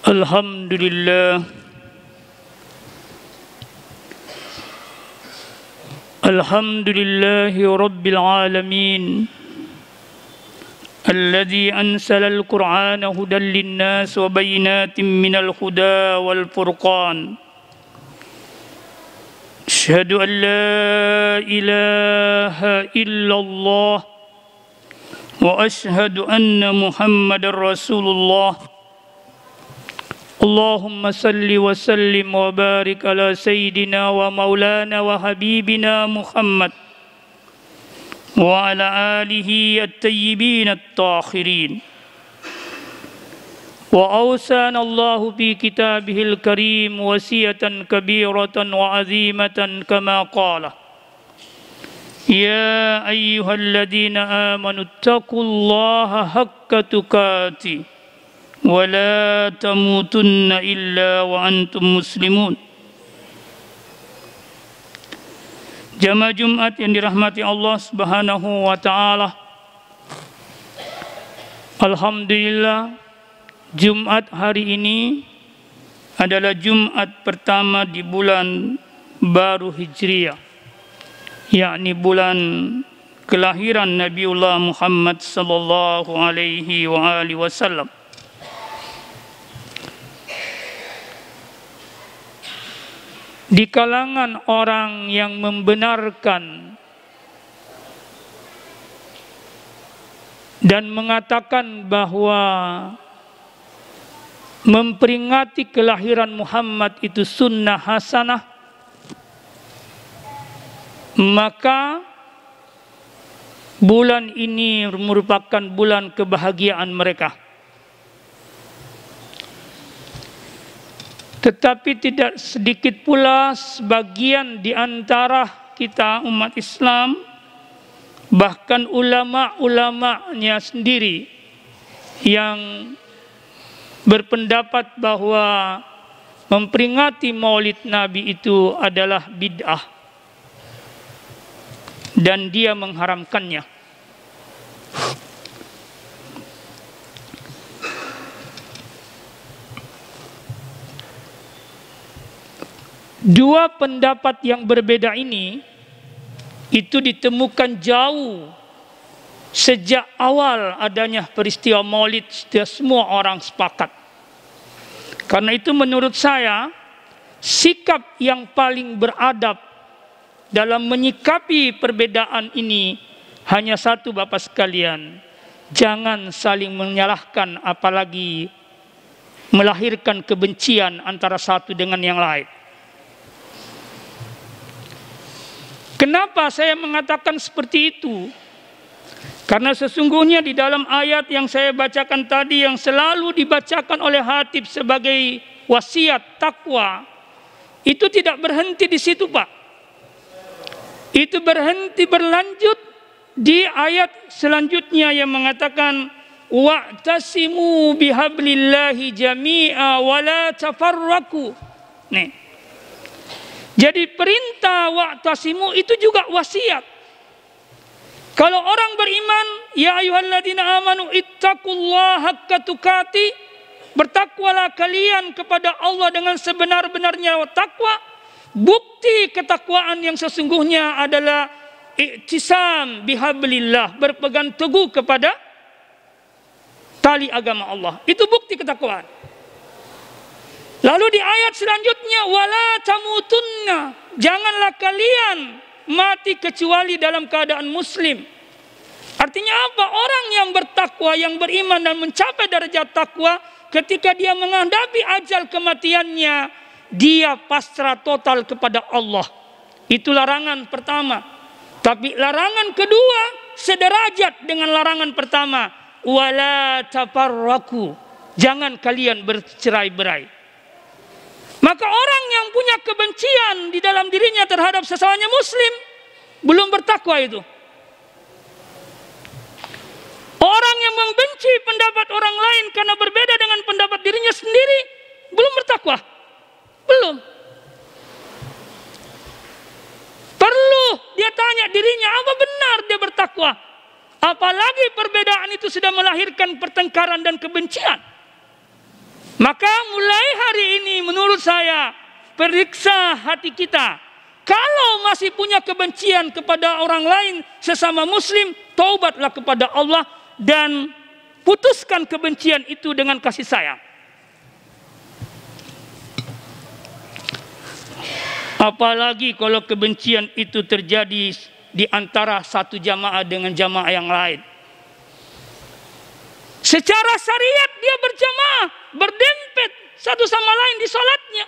Alhamdulillah, alhamdulillahi rabbil alamin, alladzi anzala al-Qur'ana hudan lin-nas wa bayyinatin minal huda wal furqan. Asyhadu an la ilaha illallah wa asyhadu anna Muhammadar Rasulullah. Allahumma salli wa sallim wa barik ala sayyidina wa maulana wa habibina Muhammad wa ala alihi at-tayyibin at-tahirin. Wa awsana Allahu fi kitabihil karim wasiyatan kabiratan wa azimatan kama qala ya ayyuhalladzina amanu taqullaha haqqa tuqatih wa la tamutunna illa wa antum muslimun. Jamaah Jumat yang dirahmati Allah Subhanahu wa taala. Alhamdulillah, Jumat hari ini adalah Jumat pertama di bulan baru Hijriah, yakni bulan kelahiran Nabiullah Muhammad sallallahu alaihi wa alihi wasallam. Di kalangan orang yang membenarkan dan mengatakan bahwa memperingati kelahiran Muhammad itu sunnah hasanah, maka bulan ini merupakan bulan kebahagiaan mereka. Tetapi tidak sedikit pula sebagian di antara kita umat Islam, bahkan ulama-ulamanya sendiri yang berpendapat bahwa memperingati Maulid Nabi itu adalah bid'ah dan dia mengharamkannya. Dua pendapat yang berbeda ini itu ditemukan jauh sejak awal adanya peristiwa Maulid. Semua orang sepakat. Karena itu menurut saya sikap yang paling beradab dalam menyikapi perbedaan ini hanya satu, Bapak sekalian, jangan saling menyalahkan apalagi melahirkan kebencian antara satu dengan yang lain. Kenapa saya mengatakan seperti itu? Karena sesungguhnya di dalam ayat yang saya bacakan tadi, yang selalu dibacakan oleh khatib sebagai wasiat takwa, itu tidak berhenti di situ, Pak. Itu berlanjut di ayat selanjutnya yang mengatakan wa'tasimu bihablillahi jami'a wa la tafarraqu. Nih. Jadi perintah wa'tasimu itu juga wasiat. Kalau orang beriman, ya ayyuhalladzina amanu ittaqullaha haqqa tuqatih, bertakwalah kalian kepada Allah dengan sebenar-benarnya takwa. Bukti ketakwaan yang sesungguhnya adalah i'tisam bihablillah, berpegang teguh kepada tali agama Allah. Itu bukti ketakwaan. Lalu di ayat selanjutnya wala tamutunna, janganlah kalian mati kecuali dalam keadaan muslim. Artinya apa? Orang yang bertakwa, yang beriman dan mencapai derajat takwa, ketika dia menghadapi ajal kematiannya, dia pasrah total kepada Allah. Itu larangan pertama. Tapi larangan kedua sederajat dengan larangan pertama, wala tafarraqu, jangan kalian bercerai-berai. Maka orang yang punya kebencian di dalam dirinya terhadap sesamanya muslim belum bertakwa itu. Orang yang membenci pendapat orang lain karena berbeda dengan pendapat dirinya sendiri belum bertakwa. Belum. Perlu dia tanya dirinya apa benar dia bertakwa. Apalagi perbedaan itu sudah melahirkan pertengkaran dan kebencian. Maka mulai hari ini menurut saya, periksa hati kita. Kalau masih punya kebencian kepada orang lain sesama muslim, taubatlah kepada Allah dan putuskan kebencian itu dengan kasih sayang. Apalagi kalau kebencian itu terjadi di antara satu jamaah dengan jamaah yang lain. Secara syariat dia berjamaah, berdempet satu sama lain di salatnya.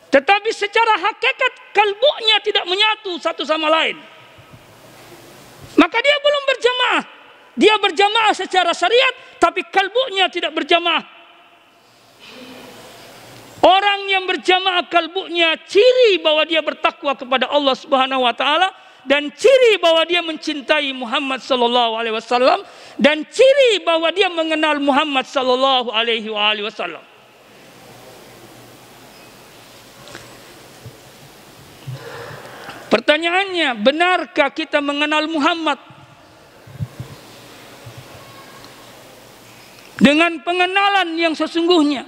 Tetapi secara hakikat kalbunya tidak menyatu satu sama lain. Maka dia belum berjamaah. Dia berjamaah secara syariat, tapi kalbunya tidak berjamaah. Orang yang berjamaah kalbunya, ciri bahwa dia bertakwa kepada Allah Subhanahu wa taala, dan ciri bahwa dia mencintai Muhammad sallallahu alaihi wasallam, dan ciri bahwa dia mengenal Muhammad sallallahu alaihi wasallam. Pertanyaannya, benarkah kita mengenal Muhammad dengan pengenalan yang sesungguhnya?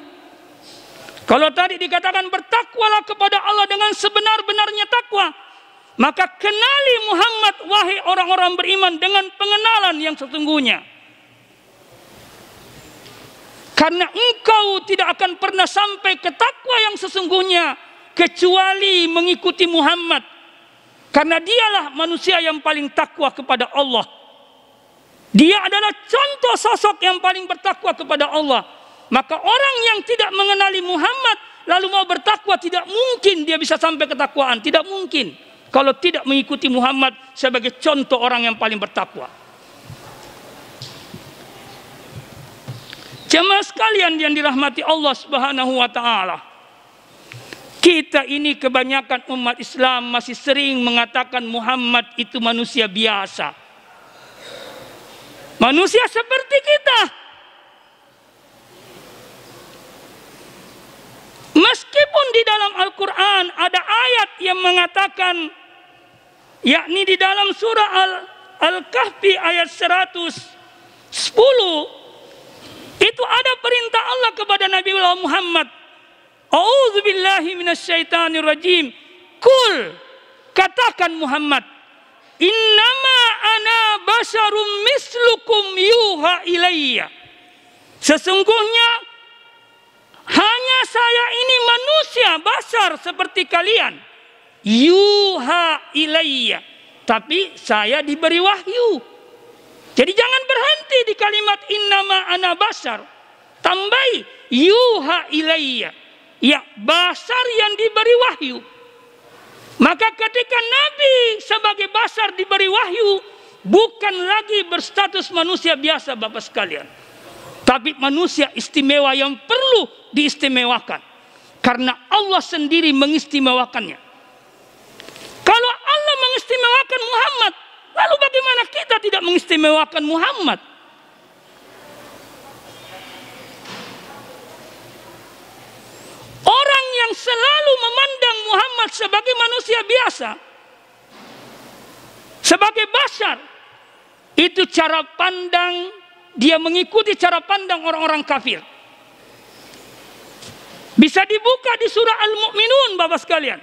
Kalau tadi dikatakan bertakwalah kepada Allah dengan sebenar-benarnya takwa, maka kenali Muhammad wahai orang-orang beriman dengan pengenalan yang sesungguhnya. Karena engkau tidak akan pernah sampai ke takwa yang sesungguhnya kecuali mengikuti Muhammad. Karena dialah manusia yang paling takwa kepada Allah. Dia adalah contoh sosok yang paling bertakwa kepada Allah. Maka orang yang tidak mengenali Muhammad lalu mau bertakwa, tidak mungkin dia bisa sampai ketakwaan. Tidak mungkin kalau tidak mengikuti Muhammad sebagai contoh orang yang paling bertakwa. Jemaah sekalian yang dirahmati Allah Subhanahu wa taala, kita ini kebanyakan umat Islam masih sering mengatakan Muhammad itu manusia biasa. Manusia seperti kita. Meskipun di dalam Al-Quran ada ayat yang mengatakan, yakni di dalam surah Al-Kahfi ayat 110, itu ada perintah Allah kepada Nabi Muhammad. A'udzubillahi minasyaitonirrajim. Kul, katakan Muhammad, innama ana basyarum mislukum yuha ilayya. Sesungguhnya hanya saya ini manusia basar seperti kalian. Yuha ilayya, tapi saya diberi wahyu. Jadi jangan berhenti di kalimat innama ana basyar, tambahi yuha ilayya. Ya, basar yang diberi wahyu. Maka ketika Nabi sebagai basar diberi wahyu, bukan lagi berstatus manusia biasa Bapak sekalian, tapi manusia istimewa yang perlu diistimewakan. Karena Allah sendiri mengistimewakannya. Kalau Allah mengistimewakan Muhammad, lalu bagaimana kita tidak mengistimewakan Muhammad? Orang yang selalu memandang Muhammad sebagai manusia biasa, sebagai basar, itu cara pandang, dia mengikuti cara pandang orang-orang kafir. Bisa dibuka di surah Al-Mu'minun Bapak sekalian,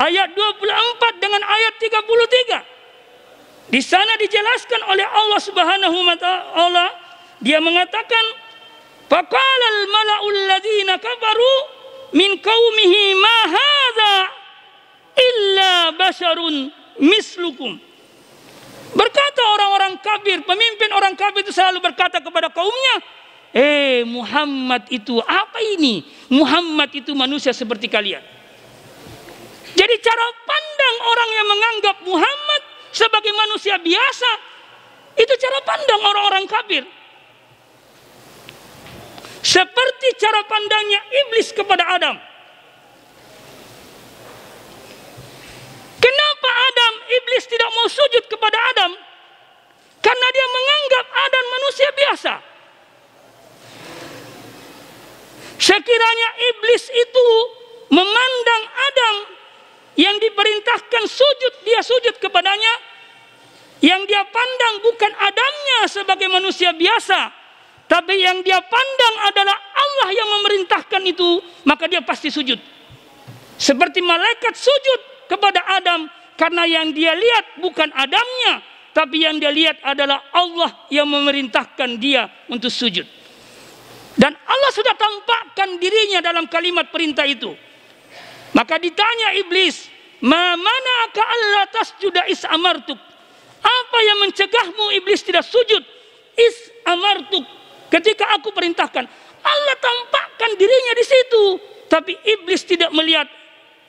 ayat 24 dengan ayat 33. Di sana dijelaskan oleh Allah Subhanahu wa taala, dia mengatakan, faqala al-mala'ul ladzina kafaru min qaumihi ma hadza illa basyarun mislukum. Berkata orang-orang kafir, pemimpin orang kafir itu selalu berkata kepada kaumnya, Muhammad itu apa ini? Muhammad itu manusia seperti kalian. Jadi cara pandang orang yang menganggap Muhammad sebagai manusia biasa, itu cara pandang orang-orang kafir. Seperti cara pandangnya iblis kepada Adam. Kenapa iblis tidak mau sujud kepada Adam? Karena dia menganggap Adam manusia biasa. Sekiranya iblis itu memandang Adam yang diperintahkan sujud, dia sujud kepadanya. Yang dia pandang bukan Adamnya sebagai manusia biasa, tapi yang dia pandang adalah Allah yang memerintahkan itu, maka dia pasti sujud. Seperti malaikat sujud kepada Adam, karena yang dia lihat bukan Adamnya, tapi yang dia lihat adalah Allah yang memerintahkan dia untuk sujud. Dan Allah sudah tampakkan dirinya dalam kalimat perintah itu. Maka ditanya iblis, "Ma mana'aka alla tasjuda is amartuk?" Apa yang mencegahmu iblis tidak sujud? Is amartuk, ketika aku perintahkan. Allah tampakkan dirinya di situ, tapi iblis tidak melihat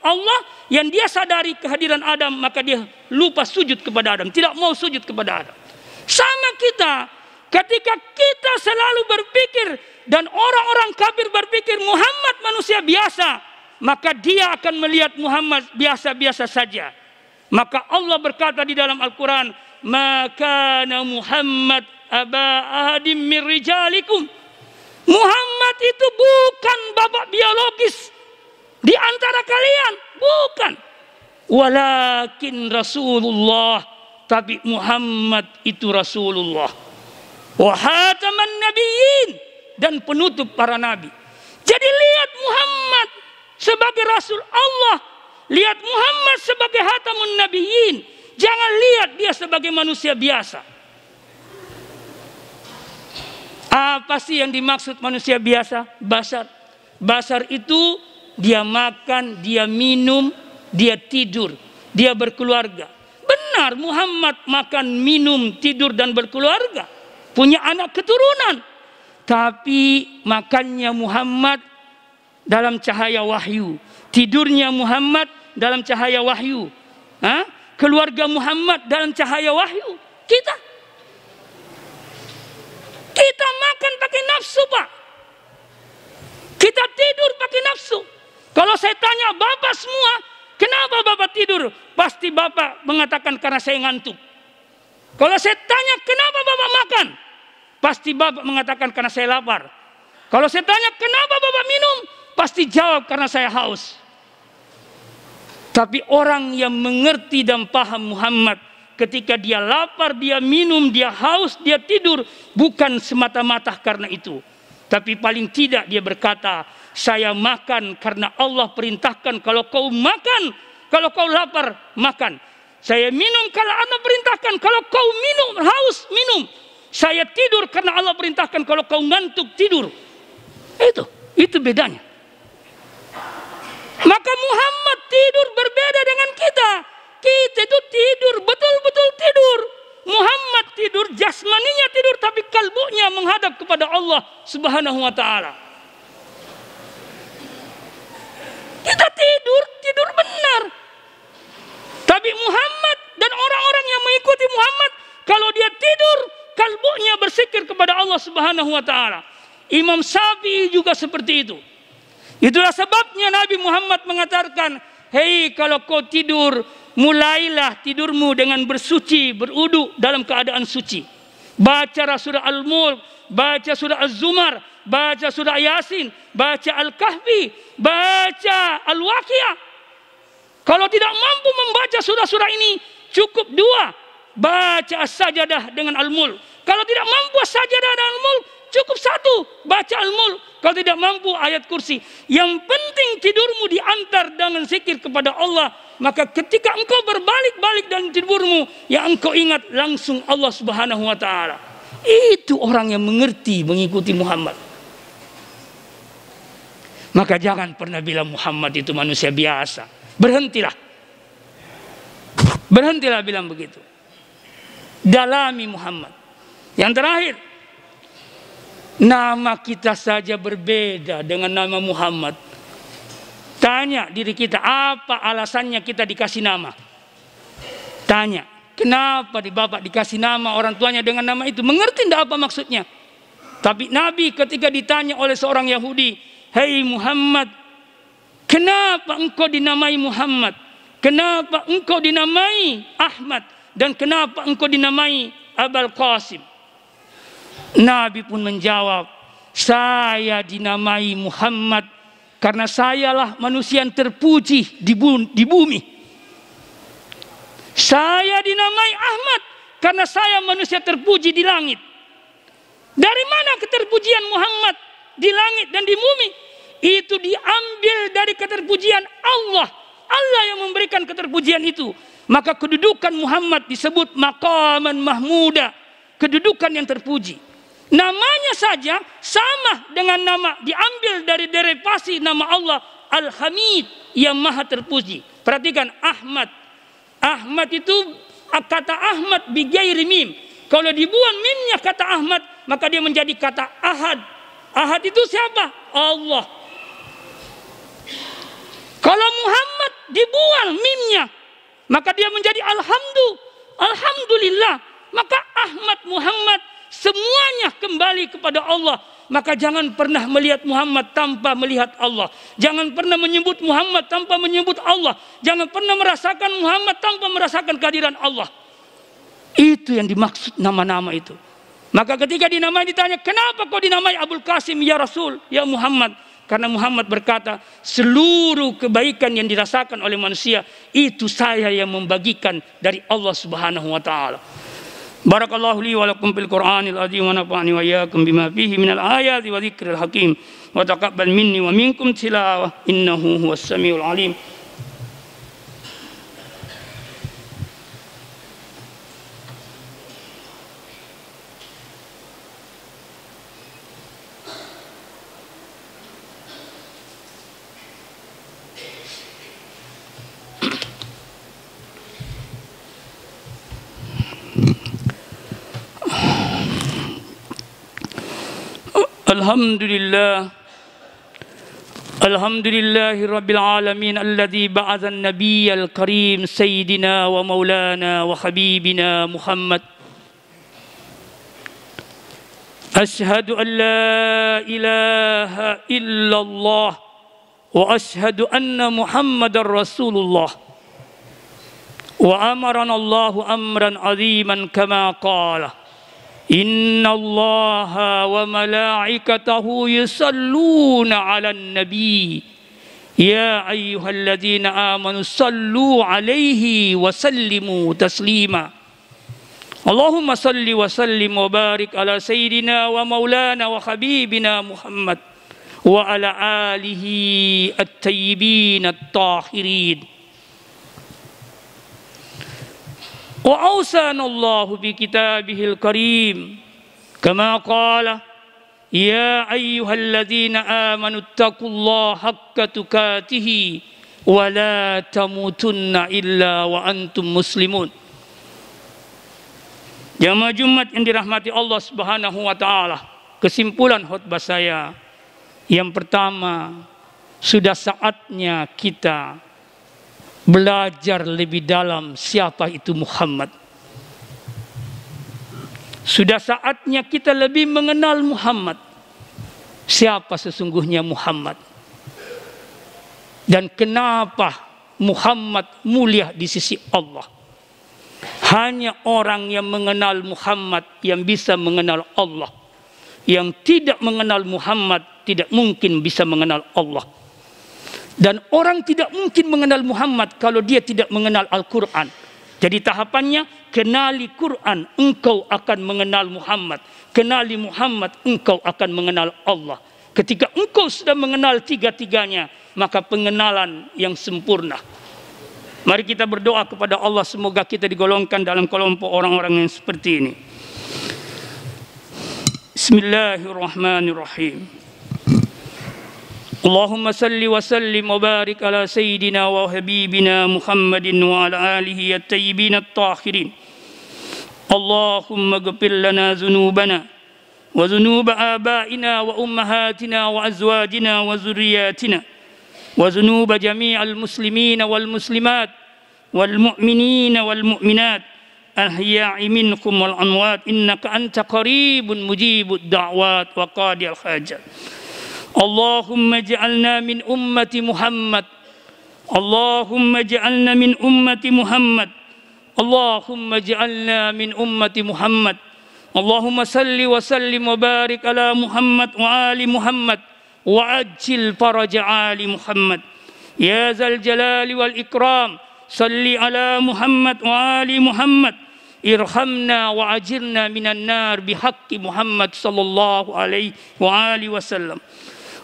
Allah. Yang dia sadari kehadiran Adam, maka dia lupa sujud kepada Adam, tidak mau sujud kepada Adam. Sama kita, ketika kita selalu berpikir dan orang-orang kafir berpikir Muhammad manusia biasa, maka dia akan melihat Muhammad biasa-biasa saja. Maka Allah berkata di dalam Al-Quran, "Maka Muhammad aba ahadim min rijalikum." Muhammad itu bukan bapak biologis di antara kalian, bukan. Walakin Rasulullah, tapi Muhammad itu Rasulullah. Wa khataman nabiyyin, dan penutup para nabi. Jadi lihat Muhammad sebagai Rasul Allah, lihat Muhammad sebagai khatamun nabiyyin. Jangan lihat dia sebagai manusia biasa. Apa sih yang dimaksud manusia biasa? Basar. Basar itu dia makan, dia minum, dia tidur, dia berkeluarga. Benar, Muhammad makan, minum, tidur dan berkeluarga, punya anak keturunan. Tapi makannya Muhammad dalam cahaya wahyu, tidurnya Muhammad dalam cahaya wahyu, keluarga Muhammad dalam cahaya wahyu. Kita makan pakai nafsu, Pak. Kita tidur pakai nafsu. Kalau saya tanya Bapak semua, kenapa Bapak tidur? Pasti Bapak mengatakan karena saya ngantuk. Kalau saya tanya kenapa Bapak makan? Pasti Bapak mengatakan karena saya lapar. Kalau saya tanya kenapa Bapak minum? Pasti jawab karena saya haus. Tapi orang yang mengerti dan paham Muhammad, ketika dia lapar, dia minum, dia haus, dia tidur, bukan semata-mata karena itu. Tapi paling tidak dia berkata, saya makan karena Allah perintahkan kalau kau makan, kalau kau lapar, makan. Saya minum kalau Allah perintahkan kalau kau minum, haus, minum. Saya tidur karena Allah perintahkan kalau kau ngantuk, tidur. Itu bedanya. Maka Muhammad tidur berbeda dengan kita. Kita itu tidur, betul-betul tidur. Muhammad tidur, jasmaninya tidur, tapi kalbunya menghadap kepada Allah Subhanahu wa ta'ala. Kita tidur benar. Tapi Muhammad dan orang-orang yang mengikuti Muhammad, kalau dia tidur, kalbunya berzikir kepada Allah Subhanahu wa ta'ala. Imam Syafi'i juga seperti itu. Itulah sebabnya Nabi Muhammad mengatakan, hei kalau kau tidur, mulailah tidurmu dengan bersuci, berudu dalam keadaan suci. Baca surah Al-Mulk, baca surah Az-Zumar, baca surah Yasin, baca Al-Kahfi, baca Al-Waqiah. Kalau tidak mampu membaca surah-surah ini, cukup dua. Baca As-Sajadah dengan Al-Mulk. Kalau tidak mampu As-Sajadah dan Al-Mulk, cukup satu, baca Al-Mulk. Kalau tidak mampu ayat kursi. Yang penting tidurmu diantar dengan zikir kepada Allah. Maka ketika engkau berbalik-balik dalam tidurmu, yang engkau ingat langsung Allah Subhanahu wa ta'ala. Itu orang yang mengerti mengikuti Muhammad. Maka jangan pernah bilang Muhammad itu manusia biasa. Berhentilah. Berhentilah bilang begitu. Dalami Muhammad. Yang terakhir, nama kita saja berbeda dengan nama Muhammad. Tanya diri kita, apa alasannya kita dikasih nama? Tanya, kenapa Bapak dikasih nama orang tuanya dengan nama itu? Mengerti tidak apa maksudnya? Tapi Nabi ketika ditanya oleh seorang Yahudi, hei Muhammad, kenapa engkau dinamai Muhammad? Kenapa engkau dinamai Ahmad? Dan kenapa engkau dinamai Abul Qasim? Nabi pun menjawab, saya dinamai Muhammad karena sayalah manusia yang terpuji di bumi. Saya dinamai Ahmad karena saya manusia terpuji di langit. Dari mana keterpujian Muhammad di langit dan di bumi? Itu diambil dari keterpujian Allah. Allah yang memberikan keterpujian itu. Maka kedudukan Muhammad disebut maqaman mahmuda, kedudukan yang terpuji. Namanya saja sama dengan nama, diambil dari derivasi nama Allah Al-Hamid, yang maha terpuji. Perhatikan Ahmad. Ahmad itu kata Ahmad bigairi mim. Kalau dibuang mimnya kata Ahmad, maka dia menjadi kata Ahad. Ahad itu siapa? Allah. Kalau Muhammad dibuang mimnya, maka dia menjadi Alhamdulillah. Maka Ahmad, Muhammad semuanya kembali kepada Allah. Maka jangan pernah melihat Muhammad tanpa melihat Allah. Jangan pernah menyebut Muhammad tanpa menyebut Allah. Jangan pernah merasakan Muhammad tanpa merasakan kehadiran Allah. Itu yang dimaksud nama-nama itu. Maka ketika dinamai ditanya, kenapa kau dinamai Abul Qasim ya Rasul, ya Muhammad? Karena Muhammad berkata, seluruh kebaikan yang dirasakan oleh manusia, itu saya yang membagikan dari Allah Subhanahu wa Ta'ala. Barakallahu li wa lakum fil Qur'anil azim wa nafa'ani wa iyyakum bima fihi minal ayati wa dzikril hakim wa taqabbal minni wa minkum tilawah innahu huwas samiul alim. Alhamdulillahi Rabbil Alamin alladhi ba'atha an-nabiy al-karim Sayyidina wa maulana wa habibina Muhammad. Ashhadu an la ilaha illallah wa ashhadu anna Muhammadar Rasulullah. Wa amarana Allahu amran aziman kama qala. Inna Allaha wa malaikatahu yusalluna 'alan nabi ya ayyuhalladzina amanu sallu 'alaihi wa sallimu taslima. Allahumma salli wa sallim wa barik ala sayyidina wa maulana wa habibina Muhammad wa ala alihi at-tayyibin at-tahirin. Wa awsana Allahu bi kitabihil karim kama qala ya ayyuhalladzina amanu taqullaha haqqa tuqatih wa la tamutunna illa wa antum muslimun. Jamaah Jumat yang dirahmati Allah Subhanahu wa Ta'ala, kesimpulan khutbah saya yang pertama, sudah saatnya kita belajar lebih dalam siapa itu Muhammad. Sudah saatnya kita lebih mengenal Muhammad. Siapa sesungguhnya Muhammad? Dan kenapa Muhammad mulia di sisi Allah? Hanya orang yang mengenal Muhammad yang bisa mengenal Allah. Yang tidak mengenal Muhammad tidak mungkin bisa mengenal Allah. Dan orang tidak mungkin mengenal Muhammad kalau dia tidak mengenal Al-Quran. Jadi tahapannya, kenali Quran, engkau akan mengenal Muhammad. Kenali Muhammad, engkau akan mengenal Allah. Ketika engkau sudah mengenal tiga-tiganya, maka pengenalan yang sempurna. Mari kita berdoa kepada Allah, semoga kita digolongkan dalam kelompok orang-orang yang seperti ini. Bismillahirrahmanirrahim. Allahumma salli wa sallim wa barik ala sayyidina wa habibina Muhammadin wa ala alihi at-tayyibin at-tahirin. Allahumma ghfir lana dhunubana wa dhunuba abaina wa ummahatina wa azwajina wa zurriyatina wa dhunuba jami'al muslimina wal muslimat wal mu'minina wal mu'minat ahya'i minkum wal amwat innaka anta qaribun mujibud da'wat wa qadiyal hajat. Allahumma ja'alna min ummati Muhammad. Allahumma ja'alna min ummati Muhammad. Allahumma ja'alna min ummati Muhammad. Allahumma salli wa sallim wa barik ala Muhammad wa ali Muhammad wa ajil faraja ali Muhammad. Ya zal jalali wal ikram, salli ala Muhammad wa ali Muhammad. irhamna wa ajirna minan nar bihaqqi Muhammad sallallahu alaihi wa alihi wasallam.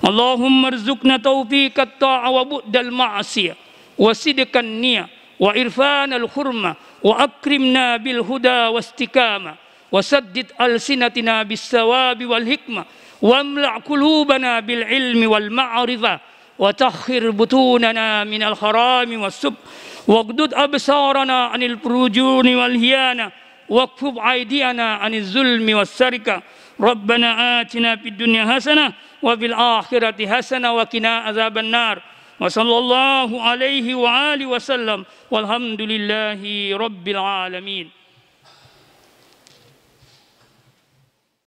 Allahumma rzuqna taufiqat ta'a wa bu'dal ma'asiyah wa sidqan niyah wa irfanal hurmah wa akrimna bil huda wastikama wa saddid alsinatina bis sawabi wal hikmah wa amla' qulubana bil ilmi wal ma'rifah wa takhir butunana minal harami was sub waqdud absarana anil furujuni wal hiyana waqfub aydiyana anil zulmi was sarika. Rabbana atina fid dunya hasanah wa fil akhirati hasanah wa qina azaban nar. Wa sallallahu alaihi wa alihi wasallam walhamdulillahi rabbil alamin.